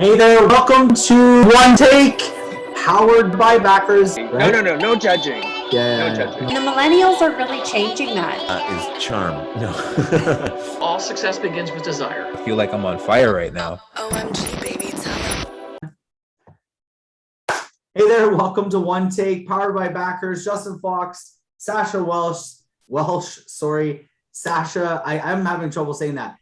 Hey there, welcome to One Take, powered by backers. Right? No judging. Yeah. No judging. And the millennials are really changing that. Is charm. No. All success begins with desire. I feel like I'm on fire right now. OMG, baby, Hey there, welcome to One Take, powered by backers. Justin Fox, Sacha Sacha. I'm having trouble saying that.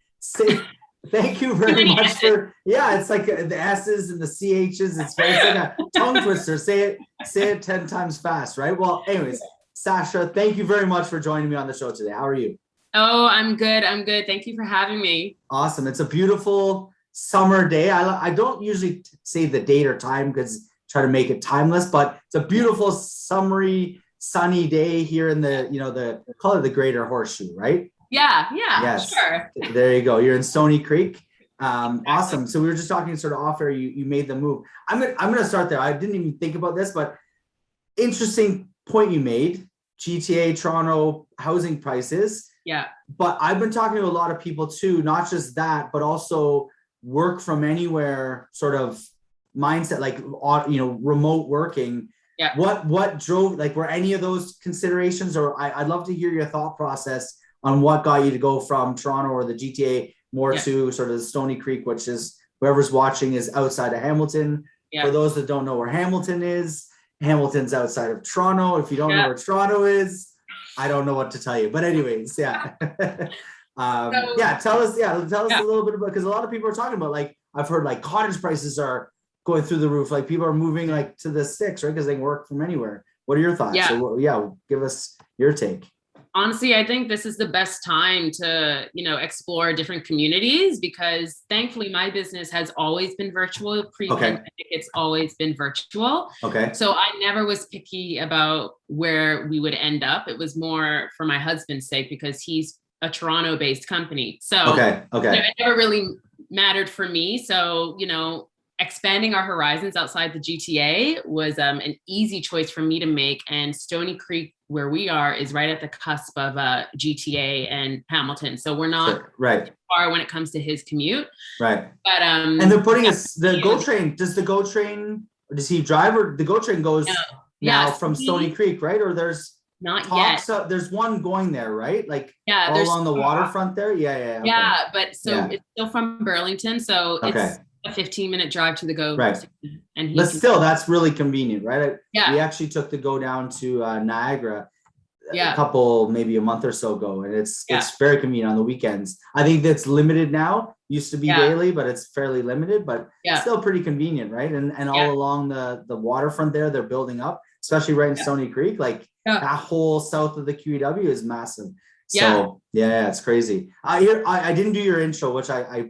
Thank you very much for, it's like the S's and the CH's. It's like a tongue twister. Say it 10 times fast, right? Well, anyways, Sacha, thank you very much for joining me on the show today. How are you? Oh, I'm good. Thank you for having me. Awesome. It's a beautiful summer day. I don't usually say the date or time because try to make it timeless, but it's a beautiful summery, sunny day here in the call it the Greater Horseshoe, right? Yeah, yes. Sure. There you go. You're in Stony Creek. Awesome. So we were just talking sort of off air. You made the move. I'm gonna start there. I didn't even think about this, but interesting point you made. GTA, Toronto housing prices. Yeah. But I've been talking to a lot of people too, not just that, but also work from anywhere sort of mindset, like remote working. Yeah. What drove, like, were any of those considerations, or I'd love to hear your thought process on what got you to go from Toronto or the GTA more to sort of the Stony Creek, which is, whoever's watching, is outside of Hamilton. Yeah. For those that don't know where Hamilton is, Hamilton's outside of Toronto. If you don't know where Toronto is, I don't know what to tell you. But anyways, tell us a little bit about, because a lot of people are talking about, like, I've heard like cottage prices are going through the roof. Like people are moving like to the sticks, right? Because they can work from anywhere. What are your thoughts? Yeah. So give us your take. Honestly, I think this is the best time to, explore different communities, because thankfully my business has always been virtual. Pre-pandemic, It's always been virtual. Okay. So I never was picky about where we would end up. It was more for my husband's sake, because he's a Toronto-based company. So it never really mattered for me. So, expanding our horizons outside the GTA was an easy choice for me to make. And Stony Creek, where we are, is right at the cusp of GTA and Hamilton. So we're not far when it comes to his commute. Right. But and they're putting the GO train. Does the GO train, or does he drive, or the GO train goes from Stony Creek, right? Or there's not yet. There's one going there, right? Like all along the waterfront there. Yeah. Okay. Yeah, but it's still from Burlington, so it's a 15-minute drive to the GO. Right. But still, that's really convenient, right? We actually took the GO down to Niagara maybe a month or so ago, and it's very convenient on the weekends. I think that's limited now. Used to be daily, but it's fairly limited, but still pretty convenient, right? And all along the waterfront there, they're building up, especially right in Stony Creek. Like that whole south of the QEW is massive. So it's crazy. I didn't do your intro, which I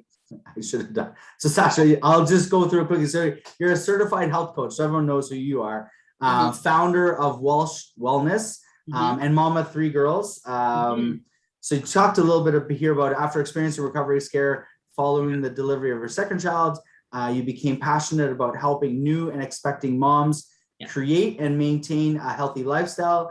should have done. So Sacha, I'll just go through it quickly. So you're a certified health coach, so everyone knows who you are. Founder of Welsh Wellness, and mom of 3 girls. So you talked a little bit here about, after experiencing a recovery scare following the delivery of her second child, you became passionate about helping new and expecting moms create and maintain a healthy lifestyle,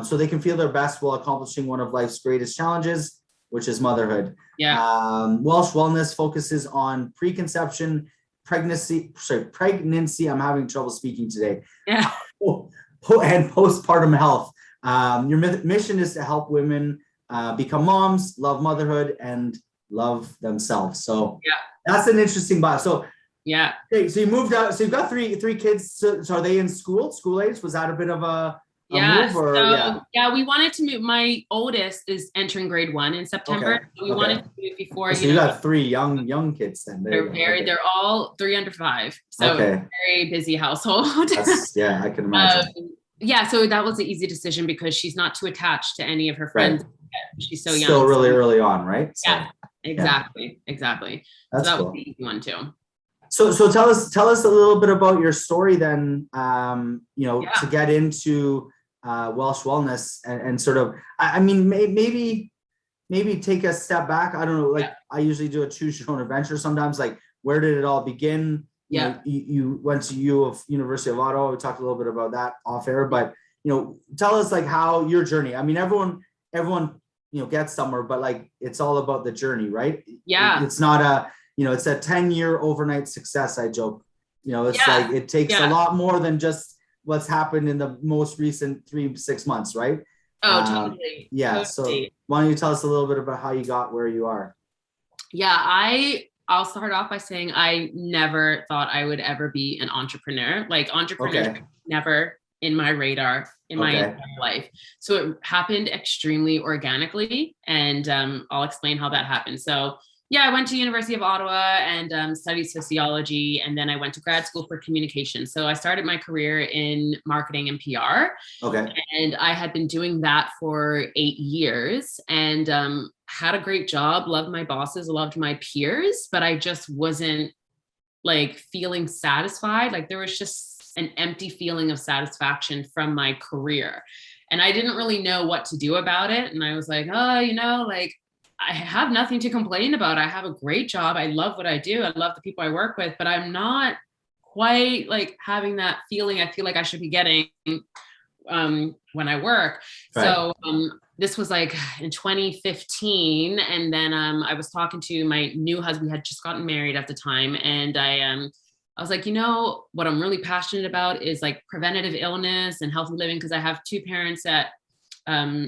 so they can feel their best while accomplishing one of life's greatest challenges, which is motherhood. Welsh Wellness focuses on preconception, pregnancy. I'm having trouble speaking today. And postpartum health. Your mission is to help women become moms, love motherhood, and love themselves. So that's an interesting bio. So okay, so you moved out. So you've got three kids. So are they in school age? Was that a bit of a move, or we wanted to move. My oldest is entering grade 1 in September. So we wanted to move before. So you got 3 young kids then. They're all 3 under 5. So very busy household. I can imagine. So that was an easy decision, because she's not too attached to any of her friends. She's so young. Still really early on, right? So, exactly. That's that cool. was the easy one too. So tell us a little bit about your story then, to get into Welsh Wellness and sort of, I mean, maybe take a step back. I don't know, like I usually do a choose your own adventure sometimes, like where did it all begin? You went to University of Ottawa. We talked a little bit about that off air, but tell us like how your journey. I mean, everyone gets somewhere, but like it's all about the journey, right? Yeah. It's not it's a 10-year overnight success. I joke, it's like, it takes a lot more than just what's happened in the most recent 3-6 months, right? Oh, totally. Yeah. Totally. So why don't you tell us a little bit about how you got where you are? Yeah, I'll start off by saying I never thought I would ever be an entrepreneur. Like entrepreneurship never in my radar in my entire life. So it happened extremely organically, and I'll explain how that happened. So yeah, I went to University of Ottawa and studied sociology, and then I went to grad school for communication. So I started my career in marketing and PR. Okay. And I had been doing that for 8 years, and had a great job, loved my bosses, loved my peers, but I just wasn't like feeling satisfied. Like there was just an empty feeling of satisfaction from my career. And I didn't really know what to do about it. And I was like, oh, like I have nothing to complain about. I have a great job. I love what I do. I love the people I work with, but I'm not quite like having that feeling I feel like I should be getting when I work. Right. So this was like in 2015. And then I was talking to my new husband. We had just gotten married at the time. And I was like, what I'm really passionate about is like preventative illness and healthy living, because I have 2 parents that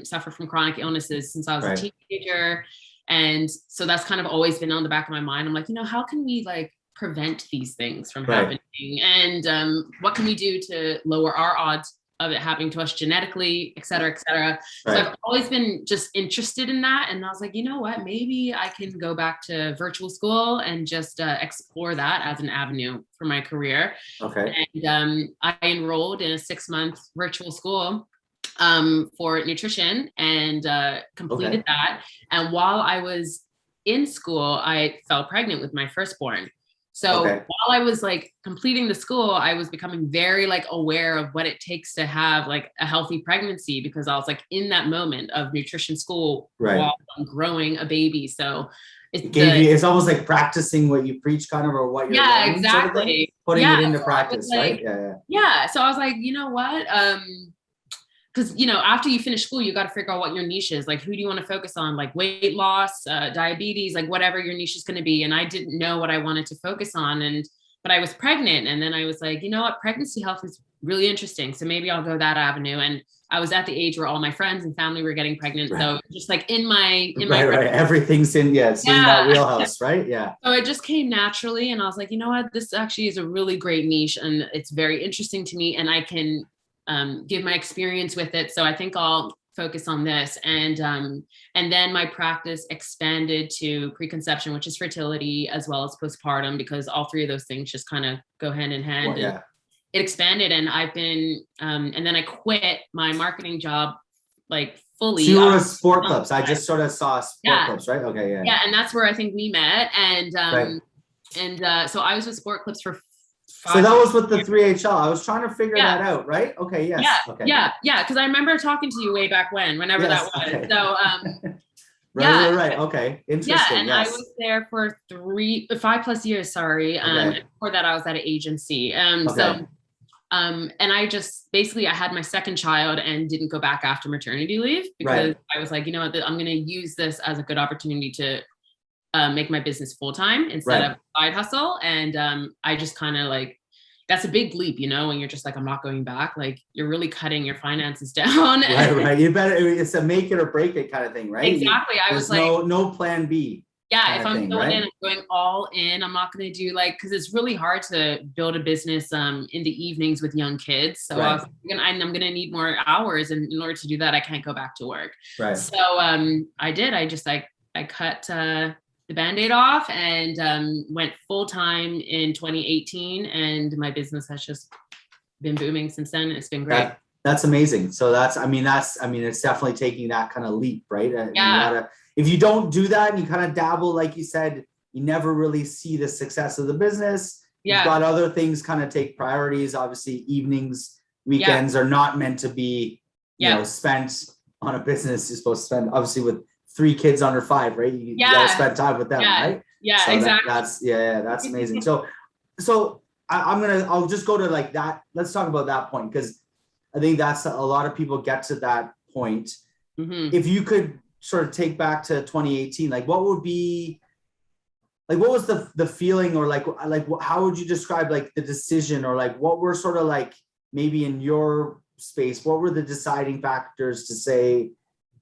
suffer from chronic illnesses since I was a teenager. And so that's kind of always been on the back of my mind. I'm like, how can we like prevent these things from happening? And what can we do to lower our odds of it happening to us genetically, et cetera, et cetera. So I've always been just interested in that. And I was like, you know what, maybe I can go back to virtual school and just explore that as an avenue for my career. Okay. And I enrolled in a 6-month virtual school for nutrition and completed that. And while I was in school, I fell pregnant with my firstborn. So while I was like completing the school, I was becoming very like aware of what it takes to have like a healthy pregnancy, because I was like in that moment of nutrition school while I'm growing a baby. So it's almost like practicing what you preach, kind of, or what you're learning, exactly. Sort of thing, putting it into practice, like, right? Yeah. So I was like, you know what? Because, after you finish school, you got to figure out what your niche is. Like, who do you want to focus on? Like weight loss, diabetes, like whatever your niche is going to be. And I didn't know what I wanted to focus on. But I was pregnant. And then I was like, you know what? Pregnancy health is really interesting. So maybe I'll go that avenue. And I was at the age where all my friends and family were getting pregnant. So just like in my everything's in, it's in that wheelhouse, right? Yeah. So it just came naturally. And I was like, you know what? This actually is a really great niche. And it's very interesting to me. And I can give my experience with it. So I think I'll focus on this. And then my practice expanded to preconception, which is fertility, as well as postpartum, because all 3 of those things just kind of go hand in hand. And it expanded, and I've been, and then I quit my marketing job like fully. So you were at sport clubs. I just sort of saw sport clubs, right? Okay. Yeah. Yeah. And that's where I think we met. And, so I was with sport clubs for 5 So that was with the 3HL. I was trying to figure that out, right? Okay, yes. Yeah, okay. yeah. Because I remember talking to you way back whenever that was. Okay. So, right. Okay, interesting. Yeah, and I was there for 5+ years. Sorry. Before that, I was at an agency. So, and I just basically I had my second child and didn't go back after maternity leave, because I was like, you know what, I'm going to use this as a good opportunity to make my business full-time instead of side hustle. And I just kind of like, that's a big leap, when you're just like, I'm not going back. Like you're really cutting your finances down. Right. You better, it's a make it or break it kind of thing, right? Exactly. I was like, no plan B. Yeah. If I'm going in, I'm going all in. I'm not going to do like, cause it's really hard to build a business in the evenings with young kids. So I was like, I'm going to need more hours. And in order to do that, I can't go back to work. Right. So I did, I cut the Band-Aid off and went full-time in 2018. And my business has just been booming since then. It's been great. That's amazing. So it's definitely taking that kind of leap, right? Yeah. If you don't do that and you kind of dabble, like you said, you never really see the success of the business. Yeah. You've got other things kind of take priorities. Obviously, evenings, weekends are not meant to be, spent on a business. You're supposed to spend, obviously, with 3 kids under 5, right? You gotta spend time with them, right? Yeah, so exactly. That's amazing. So I'll just go to like that. Let's talk about that point, because I think that's a lot of people get to that point. Mm-hmm. If you could sort of take back to 2018, like what would be like, what was the feeling, or like how would you describe like the decision, or like what were sort of like maybe in your space, what were the deciding factors to say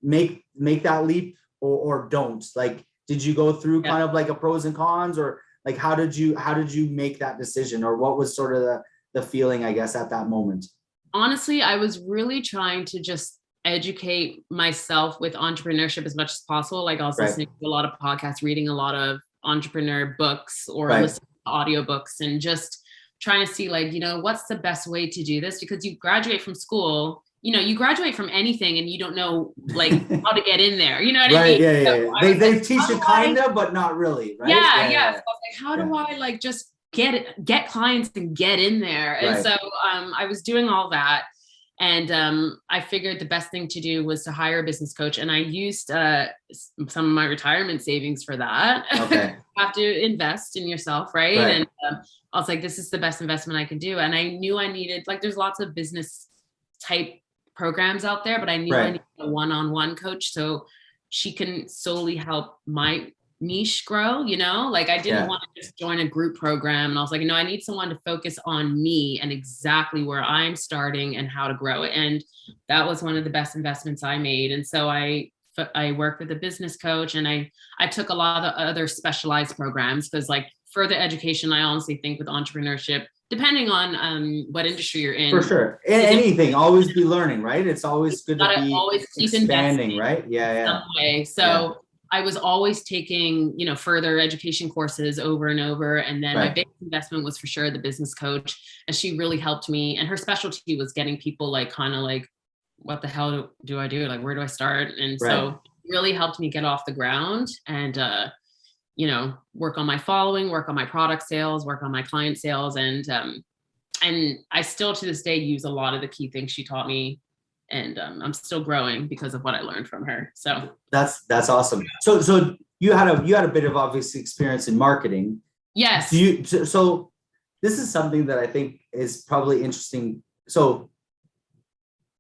make that leap or don't? Like, did you go through kind of like a pros and cons, or like how did you make that decision, or what was sort of the feeling, I guess, at that moment? Honestly, I was really trying to just educate myself with entrepreneurship as much as possible. Like I was listening to a lot of podcasts, reading a lot of entrepreneur books, or listening to audiobooks, and just trying to see like, what's the best way to do this? Because you graduate from school, you graduate from anything and you don't know like how to get in there. You know what I mean? Yeah. They teach you kind of, but not really, right? Yeah. So I was like, how do I like just get clients and get in there? And so I was doing all that. And I figured the best thing to do was to hire a business coach. And I used some of my retirement savings for that. Okay. You have to invest in yourself, right? And I was like, this is the best investment I can do. And I knew I needed, like, there's lots of business type programs out there, but I knew I needed a one-on-one coach so she can solely help my niche grow, like I didn't want to just join a group program. And I was like, no, I need someone to focus on me and exactly where I'm starting and how to grow it. And that was one of the best investments I made. And so I worked with a business coach, and I took a lot of other specialized programs, because like further education, I honestly think with entrepreneurship, depending on what industry you're in. For sure. Anything, always be learning, right? It's always good to be always keep expanding, right? Yeah. Some way. So I was always taking, further education courses over and over. And then my big investment was for sure the business coach. And she really helped me. And her specialty was getting people like, kind of like, what the hell do I do? Like, where do I start? And so it really helped me get off the ground and, work on my following, work on my product sales, work on my client sales. And I still to this day use a lot of the key things she taught me. And I'm still growing because of what I learned from her. So that's awesome. So you had a bit of obviously experience in marketing. Yes. So this is something that I think is probably interesting. So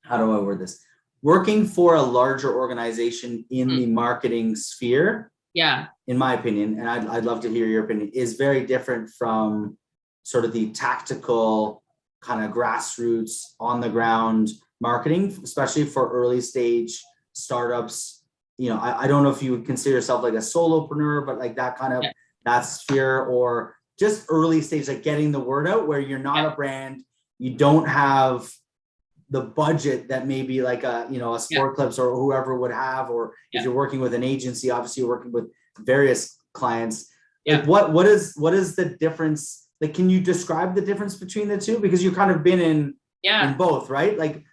how do I word this? Working for a larger organization in the marketing sphere, in my opinion, and I'd love to hear your opinion, is very different from sort of the tactical kind of grassroots on the ground marketing, especially for early stage startups. I don't know if you would consider yourself like a solopreneur, but like that kind of that sphere, or just early stage, like getting the word out where you're not a brand, you don't have the budget that maybe like a Sport Clips or whoever would have, or if you're working with an agency, obviously you're working with various clients. Like what is the difference? Like, can you describe the difference between the two? Because you've kind of been in both, right? Like,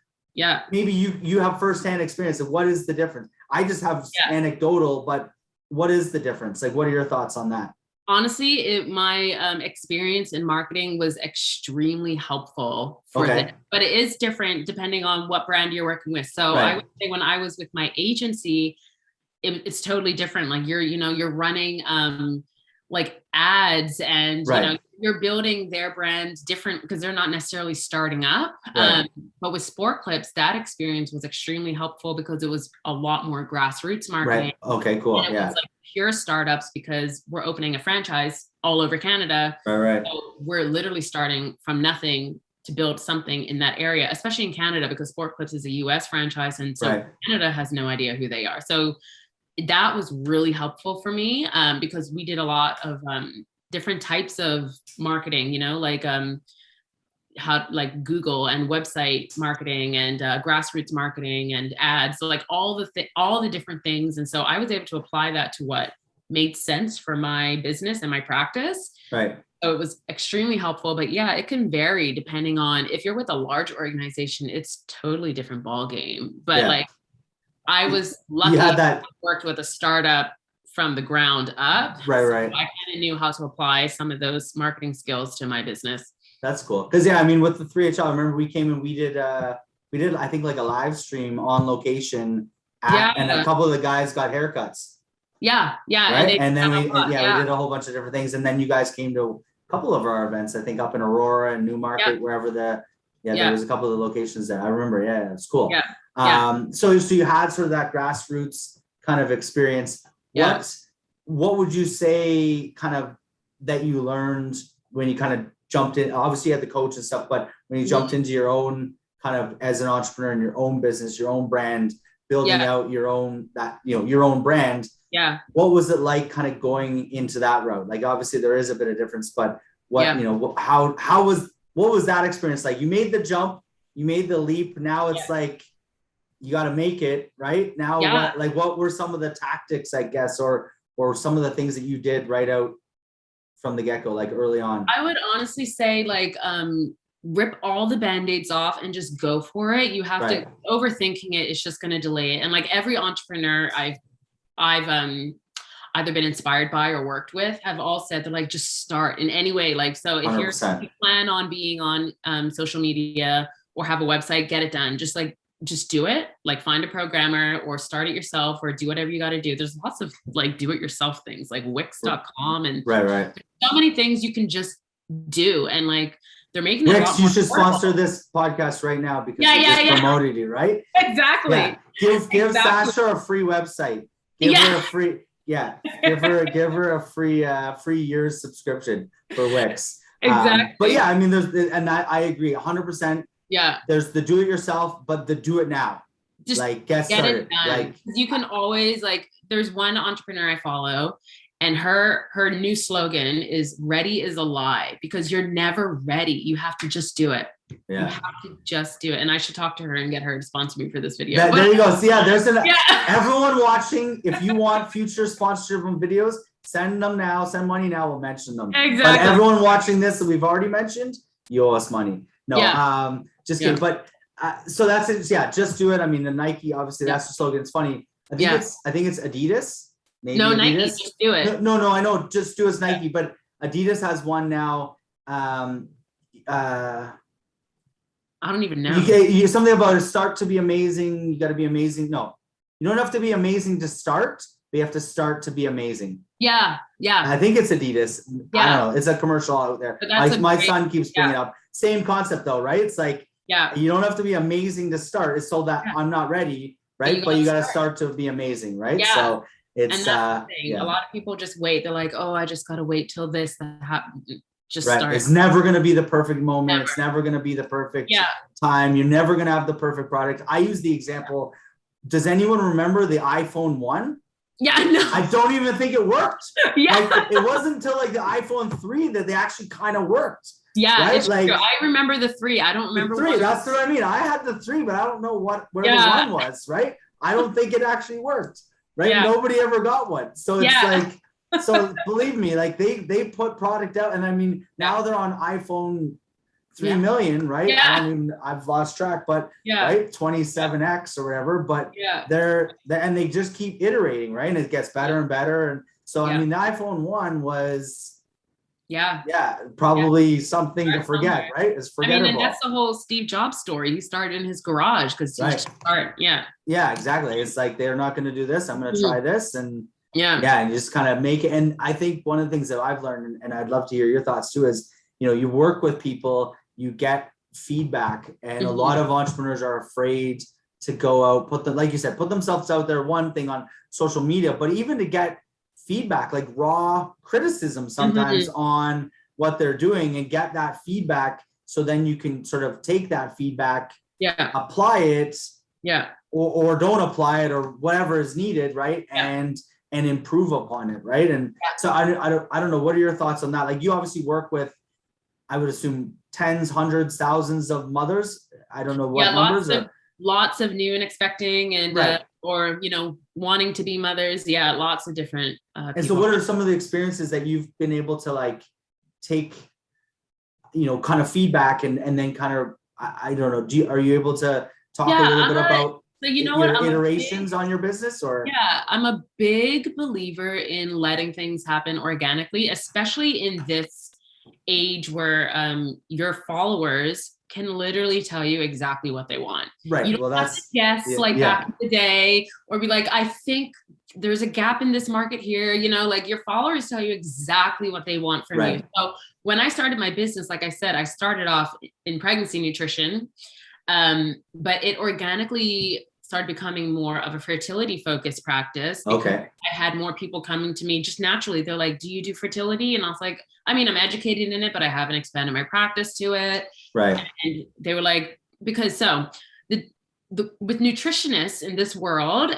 maybe you have firsthand experience of what is the difference. I just have anecdotal, but what is the difference? Like, what are your thoughts on that? Honestly, my experience in marketing was extremely helpful for this, but it is different depending on what brand you're working with. So I would say when I was with my agency, it's totally different. Like you're running like ads, and you're building their brand different because they're not necessarily starting up. But with Sport Clips, that experience was extremely helpful because it was a lot more grassroots marketing. Okay, cool. And it was like pure startups because we're opening a franchise all over Canada. So we're literally starting from nothing to build something in that area, especially in Canada, because Sport Clips is a US franchise. And so Canada has no idea who they are. So that was really helpful for me because we did a lot of different types of marketing, like how like Google and website marketing and grassroots marketing and ads. So like all the different things. And so I was able to apply that to what made sense for my business and my practice. So it was extremely helpful, but it can vary depending on if you're with a large organization, it's totally different ball game. But like I was lucky I worked with a startup from the ground up. So I kind of knew how to apply some of those marketing skills to my business. That's cool. Because I mean, with the 3HL, I remember we came and we did I think like a live stream on location and a couple of the guys got haircuts. And then we did a whole bunch of different things. And then you guys came to a couple of our events, I think up in Aurora and Newmarket, wherever there was a couple of the locations there. I remember. It's cool. So you had sort of that grassroots kind of experience. what would you say kind of that you learned when you kind of jumped in? Obviously you had the coach and stuff, but when you jumped into your own kind of as an entrepreneur in your own business, your own brand, building out your own, your own brand. Yeah. What was it like kind of going into that route? Like, obviously there is a bit of difference, but what was that experience like? You made the jump, you made the leap. Now it's like, you got to make it right now. What were some of the tactics, I guess, or some of the things that you did right out from the get-go, like early on? I would honestly say like, rip all the band-aids off and just go for it. You have to, overthinking it is just going to delay it. And like every entrepreneur I've either been inspired by or worked with have all said they're like, just start in any way. Like, so if you plan on being on social media or have a website, get it done. Just do it. Like, find a programmer or start it yourself or do whatever you got to do. There's lots of like do it yourself things like Wix.com and so many things you can just do. And like, they're making it Wix, you should sponsor this podcast right now because we just promoted you, right? Exactly. Yeah. Give Sacha a free website. Give her a free, give her a free year's subscription for Wix. Exactly. But yeah, I mean, I agree 100%. Yeah. There's the do it yourself, but the do it now. Just like get started. It done. Like, you can always there's one entrepreneur I follow and her new slogan is ready is a lie, because you're never ready. You have to just do it. Yeah. You have to just do it. And I should talk to her and get her to sponsor me for this video. There you go. So there's everyone watching. If you want future sponsorship on videos, send them now. Send money now. We'll mention them. Exactly. But everyone watching this that we've already mentioned, you owe us money. No, just kidding. But so that's it. Yeah, just do it. I mean, the Nike, obviously, that's the slogan. It's funny. I think it's Adidas. Maybe no, Adidas. Nike, just do it. No, I know. Just do it's Nike, but Adidas has one now. I don't even know. You something about it. Start to be amazing. You got to be amazing. No, you don't have to be amazing to start. But you have to start to be amazing. Yeah. I think it's Adidas. Yeah. I don't know. It's a commercial out there. My son keeps bringing it up. Same concept though, right? It's like, you don't have to be amazing to start. It's so that I'm not ready, right? But you got to start to be amazing, right? Yeah. So it's and that's the thing. A lot of people just wait. They're like, oh, I just got to wait till this happens. Just start. It's never going to be the perfect moment. It's never going to be the perfect time. You're never going to have the perfect product. I use the example. Does anyone remember the iPhone 1? Yeah, no. I don't even think it worked. It wasn't until like the iPhone 3 that they actually kind of worked. Yeah, right? It's true. I remember the 3. I don't remember the 3. That's what I mean. I had the 3, but I don't know where the 1 was. Right? I don't think it actually worked. Right? Yeah. Nobody ever got one. So it's like, so believe me, like they put product out, and I mean now they're on iPhone 3 million, right? Yeah. I've lost track, but right, 27X or whatever. But they're and they just keep iterating, right? And it gets better and better. And so I mean, the iPhone 1 was probably something to forget, right? It's forgettable. I mean, and that's the whole Steve Jobs story. He started in his garage because Yeah, exactly. It's like they're not going to do this. I'm going to try this, and and just kind of make it. And I think one of the things that I've learned, and I'd love to hear your thoughts too, is you work with people, you get feedback, and a lot of entrepreneurs are afraid to go out, like you said, put themselves out there. One thing on social media, but even to get feedback, like raw criticism sometimes on what they're doing, and get that feedback, so then you can sort of take that feedback, apply it, or don't apply it, or whatever is needed, right? And improve upon it, right? And so I don't know, what are your thoughts on that? Like, you obviously work with, I would assume, tens, hundreds, thousands of mothers. I don't know what numbers are. Lots of new and expecting, and or wanting to be mothers. Yeah, lots of different. And so, what are some of the experiences that you've been able to like take, kind of feedback, and then kind of, I don't know. Are you able to talk a little bit about your iterations on your business? Or I'm a big believer in letting things happen organically, especially in this age where your followers can literally tell you exactly what they want. Right. You don't have to guess back in the day, or be like, I think there's a gap in this market here. Like, your followers tell you exactly what they want from you. So when I started my business, like I said, I started off in pregnancy nutrition, but it organically started becoming more of a fertility focused practice. Okay. I had more people coming to me just naturally. They're like, do you do fertility? And I was like, I mean, I'm educated in it, but I haven't expanded my practice to it. Right. And they were like, because so with nutritionists in this world,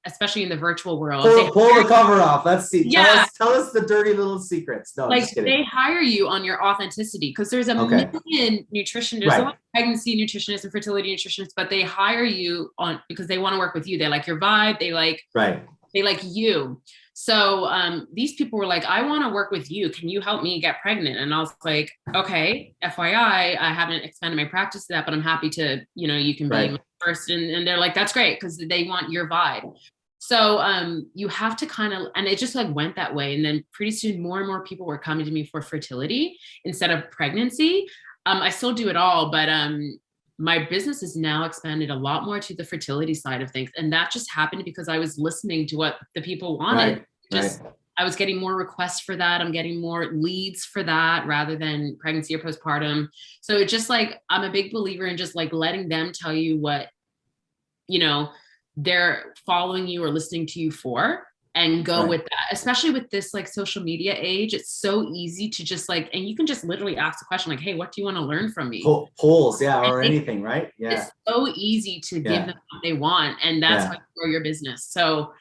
especially in the virtual world, pull the cover off. Let's see. Yeah. Tell us the dirty little secrets. No, like just kidding. they hire you on your authenticity, because there's a million nutrition. There's a lot of pregnancy nutritionists and fertility nutritionists, but they hire you on because they want to work with you. They like your vibe. They like you. So these people were like, I want to work with you. Can you help me get pregnant? And I was like, okay, FYI, I haven't expanded my practice to that, but I'm happy to, you can be my first. And they're like, that's great, because they want your vibe. So you have to kind of, and it just like went that way. And then pretty soon more and more people were coming to me for fertility instead of pregnancy. I still do it all, but my business has now expanded a lot more to the fertility side of things. And that just happened because I was listening to what the people wanted. I was getting more requests for that. I'm getting more leads for that rather than pregnancy or postpartum. So it's just like, I'm a big believer in just like letting them tell you what, they're following you or listening to you for, and go with that. Especially with this like social media age, it's so easy to just like, and you can just literally ask the question like, hey, what do you want to learn from me? Polls, or anything, right? Yeah. It's so easy to give them what they want, and that's how you grow your business. So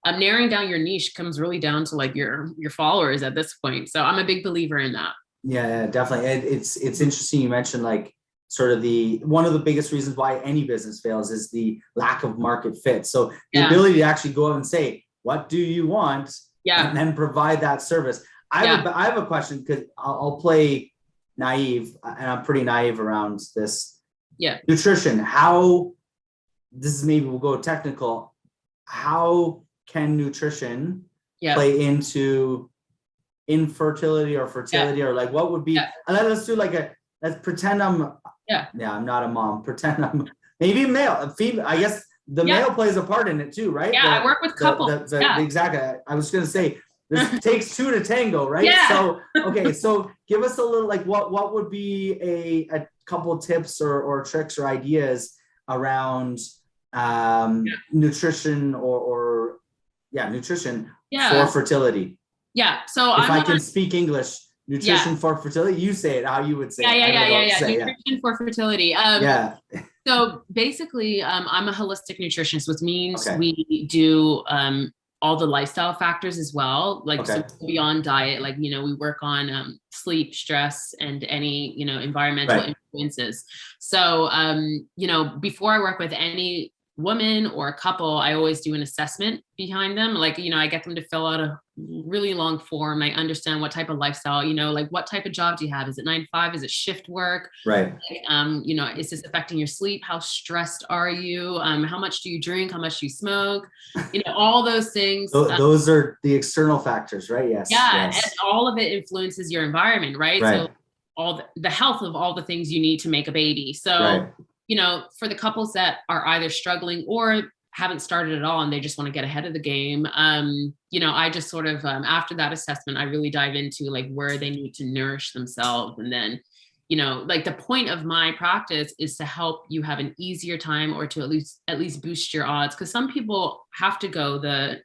narrowing down your niche comes really down to like your followers at this point. So I'm a big believer in that. Yeah, definitely. It's interesting you mentioned like sort of one of the biggest reasons why any business fails is the lack of market fit. So the ability to actually go out and say, what do you want? And then provide that service. I have a question, because I'll play naive, and I'm pretty naive around this. Yeah. Nutrition. This is maybe we'll go technical. How can nutrition play into infertility or fertility, or like what would be, and let's do like let's pretend I'm I'm not a mom. Pretend I'm maybe male, female. I guess the male plays a part in it too, right? Yeah, I work with couples. Exactly. I was going to say, this takes two to tango, right? Yeah. So, okay. So give us a little, like what would be a couple tips or tricks or ideas around nutrition or nutrition for fertility? Yeah. So if I can speak English, nutrition for fertility, you say it how you would say it. Nutrition for fertility. So basically, I'm a holistic nutritionist, which means we do all the lifestyle factors as well. Like so beyond diet, like, we work on sleep, stress, and any, environmental influences. So, before I work with any woman or a couple, I always do an assessment behind them. Like, I get them to fill out a really long form. I understand what type of lifestyle, like what type of job do you have? Is it 9 to 5? Is it shift work? Right. Like, is this affecting your sleep? How stressed are you? How much do you drink? How much do you smoke? All those things. Those are the external factors, right? Yes. Yeah. Yes. And all of it influences your environment, right? So all the health of all the things you need to make a baby. So, for the couples that are either struggling or haven't started at all and they just want to get ahead of the game, I just sort of, after that assessment, I really dive into like where they need to nourish themselves. And then, like the point of my practice is to help you have an easier time, or to at least boost your odds. Cause some people have to go the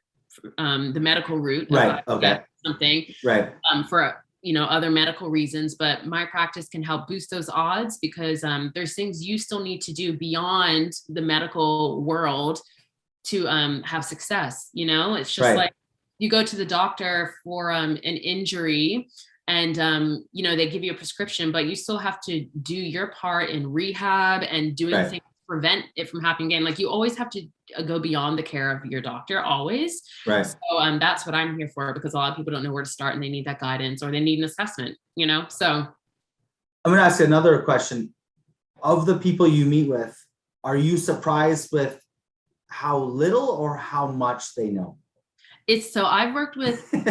medical route. Right. Okay. Something. Right. For other medical reasons, but my practice can help boost those odds, because there's things you still need to do beyond the medical world to have success. It's just like you go to the doctor for an injury, and they give you a prescription, but you still have to do your part in rehab and doing things to prevent it from happening again. Like you always have to go beyond the care of your doctor, always. Right. So that's what I'm here for, because a lot of people don't know where to start and they need that guidance, or they need an assessment, so. I'm going to ask another question. Of the people you meet with, are you surprised with how little or how much they know? I've worked with so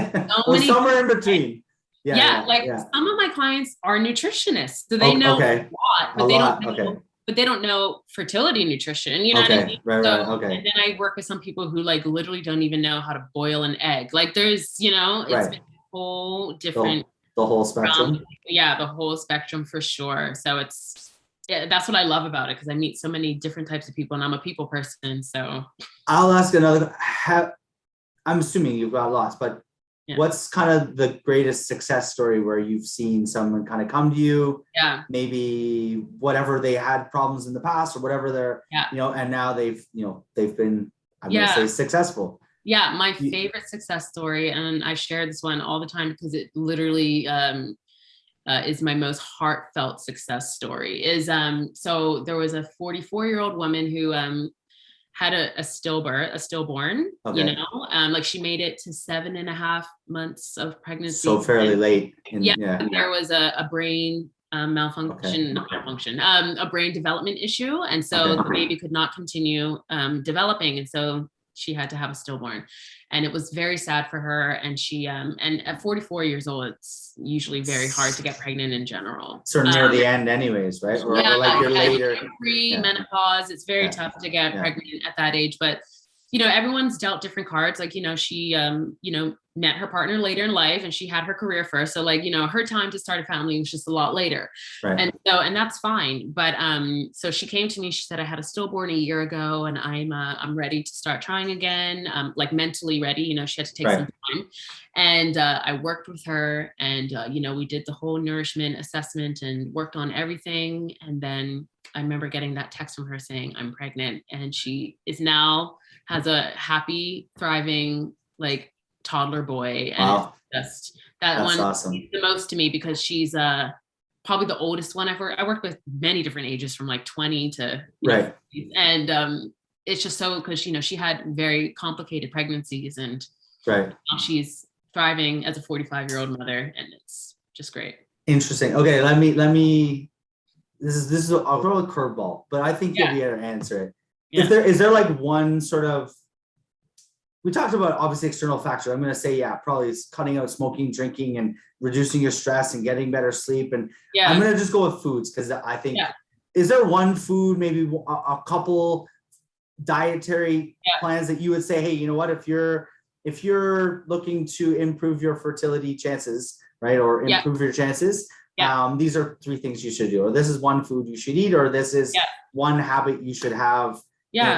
many. Somewhere in between. Some of my clients are nutritionists, so they know a lot, but they don't know. But they don't know fertility nutrition, what I mean? And then I work with some people who like literally don't even know how to boil an egg. Like there's, it's been a whole different. The whole spectrum. The whole spectrum for sure. So that's what I love about it, because I meet so many different types of people, and I'm a people person. So I'll ask another. I'm assuming you've got lots, but what's kind of the greatest success story where you've seen someone kind of come to you? Yeah. Maybe whatever they had problems in the past or whatever they're, and now they've been, I'm going to say, successful. Yeah. My favorite success story, and I share this one all the time because it literally is my most heartfelt success story, is so there was a 44-year-old woman who had a stillborn, like she made it to 7.5 months of pregnancy. So fairly late. There was a brain malfunction, a brain development issue. And so the baby could not continue developing. And so she had to have a stillborn, and it was very sad for her. And she, and at 44 years old, it's usually very hard to get pregnant in general. Sort of near the end anyways, right? Or like you're later. Pre-menopause, it's very tough to get pregnant at that age. But, everyone's dealt different cards. Like, she, met her partner later in life, and she had her career first. So like, her time to start a family was just a lot later. Right. And that's fine. But, so she came to me, she said, I had a stillborn a year ago, and I'm ready to start trying again. Like mentally ready, she had to take some time. And, I worked with her, and, we did the whole nourishment assessment and worked on everything. And then I remember getting that text from her saying, I'm pregnant. And she is now has a happy, thriving, like, toddler boy. And it's just that's one awesome. The most to me, because she's probably the oldest one ever. I worked with many different ages, from like 20 to and it's just so, because she had very complicated pregnancies, and now she's thriving as a 45-year-old mother, and it's just great. Interesting. Okay, let me this is I'll throw a curveball, but I think you'll be able to answer it. Is there like one sort of, we talked about obviously external factors. I'm going to say, probably it's cutting out smoking, drinking, and reducing your stress and getting better sleep. And I'm going to just go with foods, because I think, is there one food, maybe a couple dietary plans that you would say, hey, you know what, if you're looking to improve your fertility chances, right, or improve your chances, these are 3 things you should do, or this is one food you should eat, or this is one habit you should have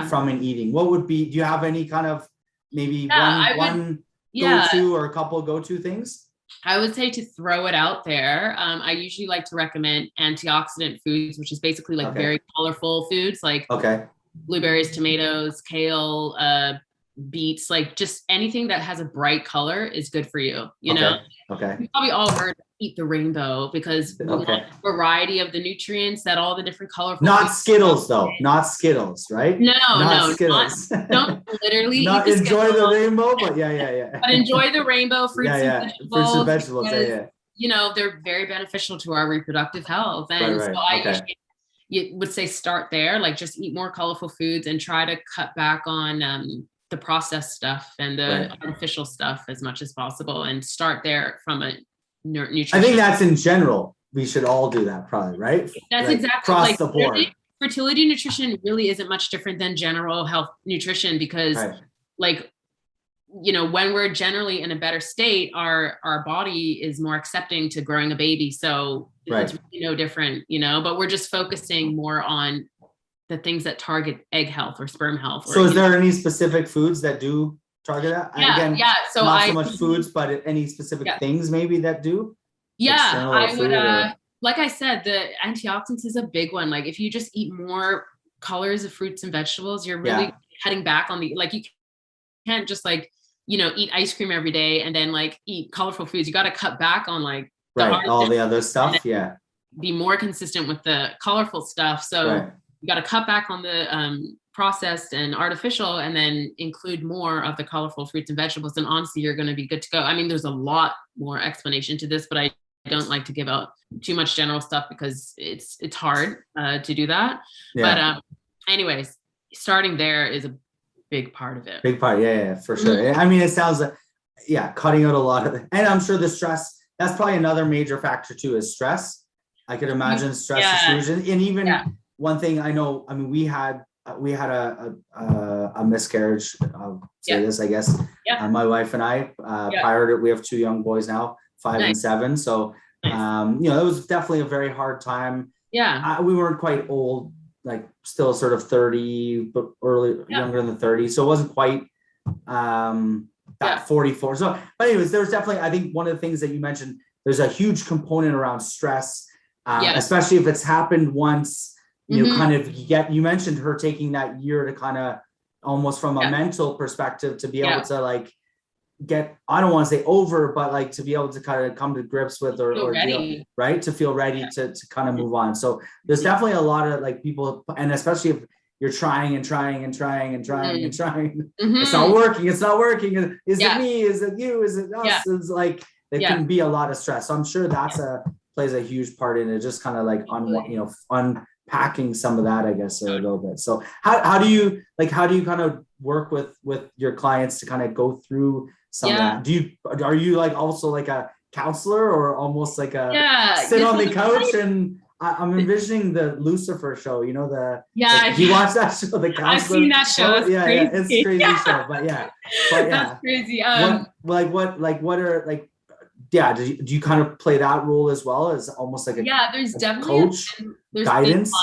from an eating. What would be, do you have any kind of maybe one go-to or a couple go-to things? I would say, to throw it out there, I usually like to recommend antioxidant foods, which is basically like very colorful foods, like blueberries, tomatoes, kale, beets, like just anything that has a bright color is good for you. You know, you probably all heard eat the rainbow, because we want the variety of the nutrients that all the different colorful. Not Skittles though, not Skittles, right? No, Skittles. Don't literally not eat the enjoy Skittles, the rainbow, but yeah. But enjoy the rainbow fruits and vegetables. Fruits and vegetables, because, they're very beneficial to our reproductive health. And so I usually, you would say, start there, like just eat more colorful foods and try to cut back on the processed stuff and the artificial stuff as much as possible, and start there from a nutrition. I think that's in general. We should all do that, probably, right? That's like, exactly across the board. Fertility nutrition really isn't much different than general health nutrition, because like, when we're generally in a better state, our body is more accepting to growing a baby. So it's really no different, but we're just focusing more on the things that target egg health or sperm health. So is there any specific foods that do target that? So not so much foods, but any specific things maybe that do? I would, like I said, the antioxidants is a big one. Like if you just eat more colors of fruits and vegetables, you're really cutting back on like, you can't just like, eat ice cream every day and then like eat colorful foods. You got to cut back on like all the other stuff. Be more consistent with the colorful stuff. So you got to cut back on the processed and artificial, and then include more of the colorful fruits and vegetables. And honestly, you're going to be good to go. I mean, there's a lot more explanation to this, but I don't like to give out too much general stuff because it's hard to do that. But anyways, starting there is a big part of it. Big part. For sure. I mean, it sounds like, cutting out a lot of it. And I'm sure the stress, that's probably another major factor too, is stress. I could imagine stress exclusion. And even one thing I know, I mean, we had a miscarriage. I'll say this, I guess. My wife and I, prior to, we have 2 young boys now, 5 and 7. So, it was definitely a very hard time. we weren't quite old, like still sort of 30, but younger than 30. So it wasn't quite that 44. So, but anyways, there's definitely, I think one of the things that you mentioned, there's a huge component around stress, especially if it's happened once, you know, kind of you mentioned her taking that year to kind of almost from a mental perspective to be able to like get, I don't want to say over, but like to be able to kind of come to grips with or deal, right? To feel ready to kind of move on. So there's definitely a lot of like people, and especially if you're trying and trying. It's not working. It's not working. Is it me? Is it you? Is it us? It's like, there can be a lot of stress. So I'm sure that's plays a huge part in it. Just kind of like unpacking some of that, I guess, a little bit. So how do you kind of work with your clients to kind of go through some of that? Are you like also like a counselor or almost like a sit on the couch? And I'm envisioning the Lucifer show, you know, you watch that show, the counselor? I've seen that show. It's crazy. It's crazy show, but that's crazy. Do you kind of play that role as well as almost like a there's definitely coach, guidance?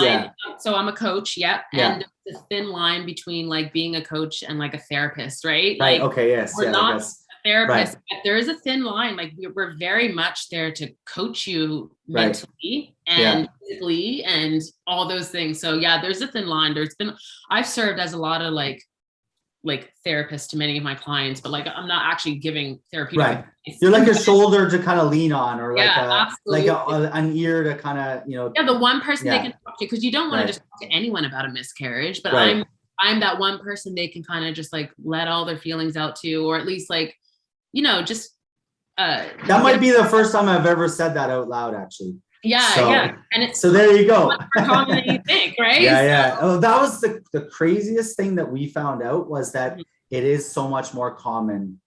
So I'm a coach, and there's a thin line between like being a coach and like a therapist, right? Right. Like, okay. Yes. we're not a therapist, but there is a thin line. Like we're very much there to coach you mentally and physically and all those things. So there's a thin line. I've served as a lot of like therapist to many of my clients, but like I'm not actually giving therapeutic advice. You're like a shoulder to kind of lean on, or like an ear to kind of, you know. The one person they can talk to, because you don't want to just talk to anyone about a miscarriage, but I'm that one person they can kind of just like let all their feelings out to, or at least like, you know, just that might be the first time I've ever said that out loud, actually. And it's so there you go. Much more common than you think, right? Oh, that was the craziest thing that we found out, was that it is so much more common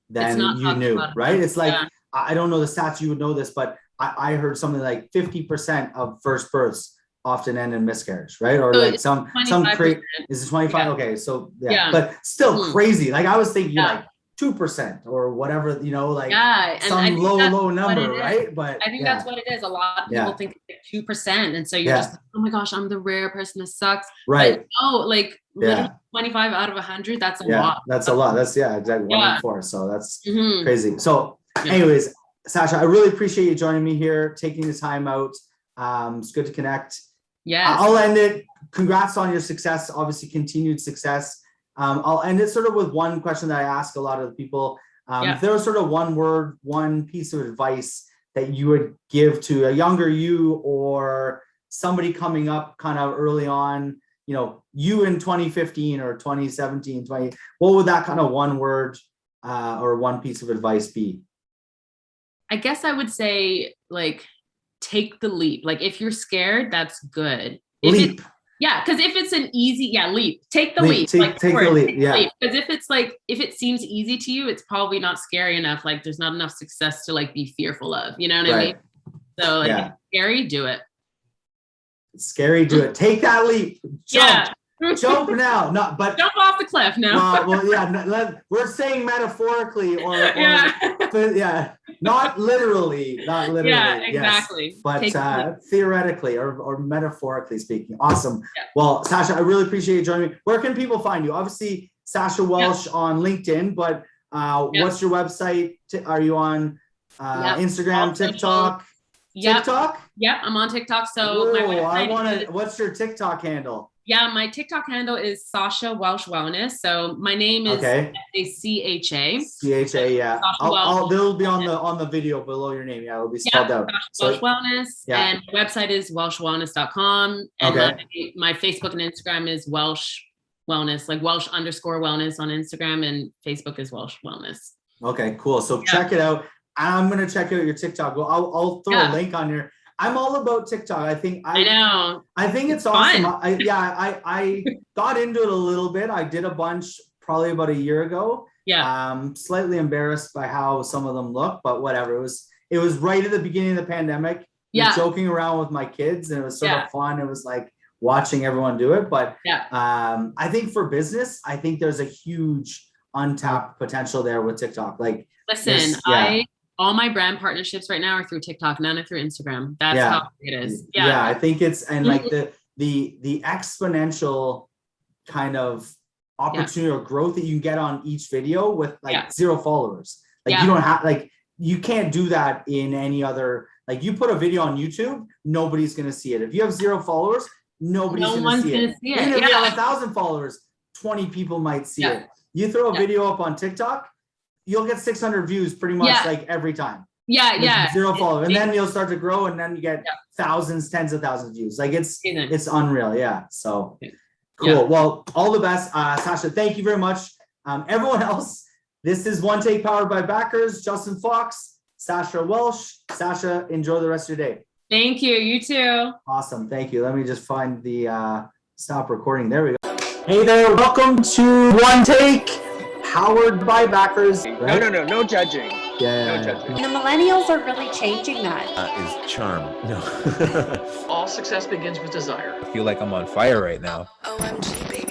than you knew, right? It's like, I don't know the stats, you would know this, but I heard something like 50% of first births often end in miscarriage, right? Or so like some crazy, is it 25? Okay, so but still crazy. Like I was thinking like 2% or whatever, you know, like some low number, right? But I think that's what it is. A lot of people think it's like 2%, and so you're just like, oh my gosh, I'm the rare person that sucks, right? But like literally 25 out of 100, that's a lot. That's a lot. That's exactly 1 in 4. So that's crazy. So anyways, Sacha, I really appreciate you joining me here, taking the time out. It's good to connect. I'll end it. Congrats on your success, obviously continued success. I'll end it sort of with one question that I ask a lot of the people. If there was sort of one word, one piece of advice that you would give to a younger you or somebody coming up kind of early on, you know, you in 2015 or 2017, what would that kind of one word or one piece of advice be? I guess I would say, like, take the leap. Like, if you're scared, that's good. Leap. Because if it's an easy, leap. Take the leap. Take the leap. Because if it seems easy to you, it's probably not scary enough. Like, there's not enough success to like be fearful of. You know what I mean? So like, if it's scary, do it. Scary, do it. Take that leap. Jump. Jump now. But jump off the cliff now. We're saying metaphorically or not literally. Exactly. Yes, but theoretically or metaphorically speaking. Awesome. Well, Sacha, I really appreciate you joining me. Where can people find you? Obviously, Sacha Welsh on LinkedIn, but what's your website? Are you on Instagram, TikTok? TikTok? Yep, I'm on TikTok. So what's your TikTok handle? My TikTok handle is Sacha Welsh Wellness. So my name is CHA. CHA, they'll be on the video below your name. It'll be spelled out. Welsh Wellness. And my website is welshwellness.com. And my Facebook and Instagram is Welsh Wellness, like Welsh_wellness on Instagram, and Facebook is Welsh Wellness. Okay, cool. So check it out. I'm gonna check out your TikTok. Well, I'll throw a link on here. I'm all about TikTok. I think it's awesome. I got into it a little bit. I did a bunch probably about a year ago. Slightly embarrassed by how some of them look, but whatever. It was right at the beginning of the pandemic. I was joking around with my kids, and it was sort of fun. It was like watching everyone do it. But I think for business, I think there's a huge untapped potential there with TikTok. Like, listen, All my brand partnerships right now are through TikTok, none are through Instagram. That's how it is. Yeah, I think it's, and like the exponential kind of opportunity or growth that you can get on each video with like 0 followers. Like you don't have, like, you can't do that in any other, like you put a video on YouTube, nobody's going to see it. If you have 0 followers, nobody's going to see it. Even if you have 1,000 followers, 20 people might see it. You throw a video up on TikTok, you'll get 600 views pretty much like every time. 0 followers. And then you'll start to grow, and then you get thousands, tens of thousands of views. Like it's unreal. Yeah. So cool. Well, all the best. Sacha, thank you very much. Everyone else, this is One Take powered by backers, Justin Fox, Sacha Welsh. Sacha, enjoy the rest of your day. Thank you. You too. Awesome. Thank you. Let me just find the stop recording. There we go. Hey there. Welcome to One Take powered by backers. Right? No judging. Yeah. No judging. And the millennials are really changing that. Is charm. No. All success begins with desire. I feel like I'm on fire right now. OMG, baby.